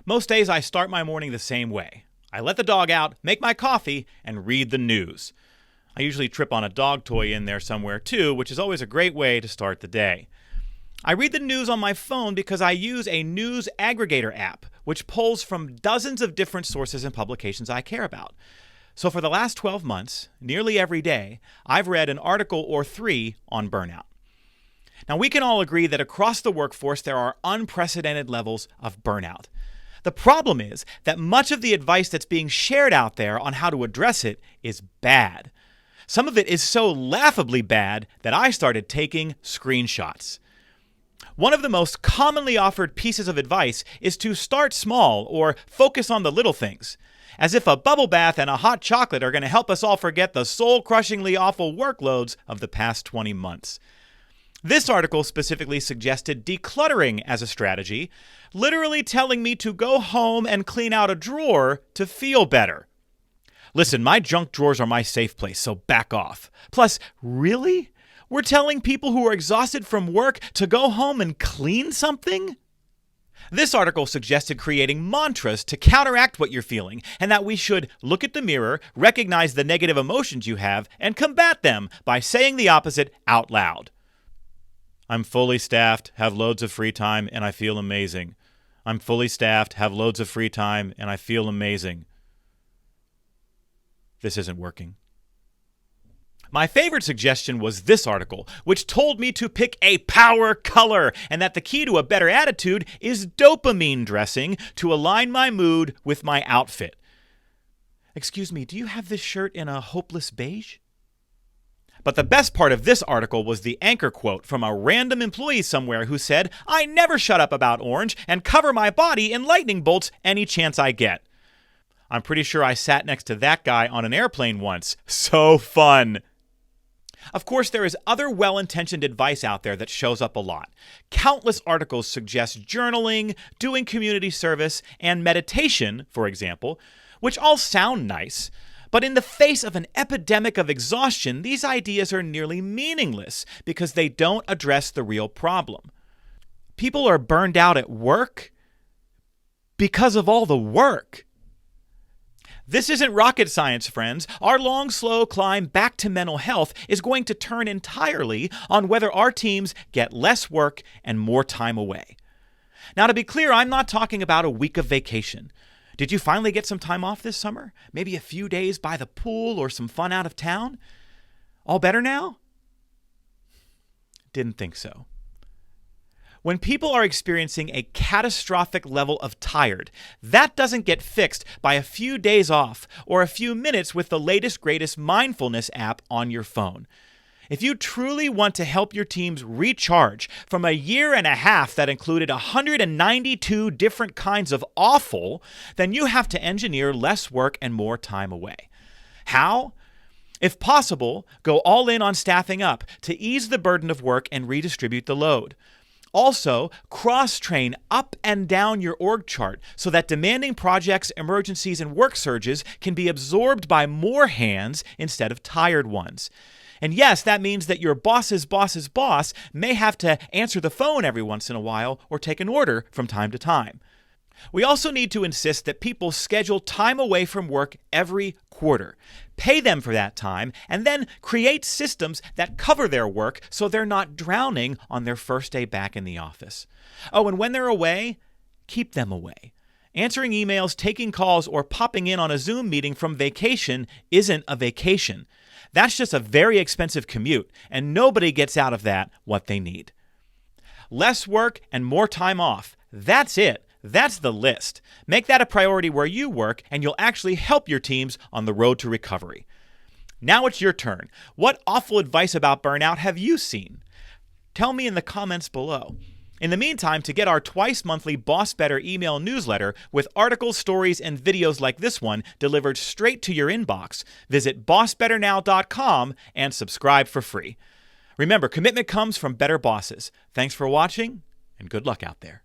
Most days I start my morning the same way. I let the dog out, make my coffee, and read the news. I usually trip on a dog toy in there somewhere too, which is always a great way to start the day. I read the news on my phone because I use a news aggregator app, which pulls from dozens of different sources and publications I care about. So for the last 12 months, nearly every day, I've read an article or 3 on burnout. Now, we can all agree that across the workforce there are unprecedented levels of burnout. The problem is that much of the advice that's being shared out there on how to address it is bad. Some of it is so laughably bad that I started taking screenshots. One of the most commonly offered pieces of advice is to start small or focus on the little things, as if a bubble bath and a hot chocolate are going to help us all forget the soul-crushingly awful workloads of the past 20 months. This article specifically suggested decluttering as a strategy, literally telling me to go home and clean out a drawer to feel better. Listen, my junk drawers are my safe place, so back off. Plus, really? We're telling people who are exhausted from work to go home and clean something? This article suggested creating mantras to counteract what you're feeling, and that we should look at the mirror, recognize the negative emotions you have, and combat them by saying the opposite out loud. I'm fully staffed, have loads of free time, and I feel amazing. I'm fully staffed, have loads of free time, and I feel amazing. This isn't working. My favorite suggestion was this article, which told me to pick a power color and that the key to a better attitude is dopamine dressing to align my mood with my outfit. Excuse me, do you have this shirt in a hopeless beige? But the best part of this article was the anchor quote from a random employee somewhere who said, "I never shut up about orange and cover my body in lightning bolts any chance I get." I'm pretty sure I sat next to that guy on an airplane once. So fun. Of course, there is other well-intentioned advice out there that shows up a lot. Countless articles suggest journaling, doing community service, and meditation, for example, which all sound nice. But in the face of an epidemic of exhaustion, these ideas are nearly meaningless because they don't address the real problem. People are burned out at work because of all the work. This isn't rocket science, friends. Our long, slow climb back to mental health is going to turn entirely on whether our teams get less work and more time away. Now, to be clear, I'm not talking about a week of vacation. Did you finally get some time off this summer? Maybe a few days by the pool or some fun out of town? All better now? Didn't think so. When people are experiencing a catastrophic level of tired, that doesn't get fixed by a few days off or a few minutes with the latest, greatest mindfulness app on your phone. If you truly want to help your teams recharge from a year and a half that included 192 different kinds of awful, then you have to engineer less work and more time away. How? If possible, go all in on staffing up to ease the burden of work and redistribute the load. Also, cross-train up and down your org chart so that demanding projects, emergencies, and work surges can be absorbed by more hands instead of tired ones. And yes, that means that your boss's boss's boss may have to answer the phone every once in a while or take an order from time to time. We also need to insist that people schedule time away from work every quarter. Pay them for that time, and then create systems that cover their work so they're not drowning on their first day back in the office. Oh, and when they're away, keep them away. Answering emails, taking calls, or popping in on a Zoom meeting from vacation isn't a vacation. That's just a very expensive commute, and nobody gets out of that what they need. Less work and more time off. That's it. That's the list. Make that a priority where you work, and you'll actually help your teams on the road to recovery. Now it's your turn. What awful advice about burnout have you seen? Tell me in the comments below. In the meantime, to get our twice-monthly BossBetter email newsletter with articles, stories, and videos like this one delivered straight to your inbox, visit BossBetterNow.com and subscribe for free. Remember, commitment comes from better bosses. Thanks for watching, and good luck out there.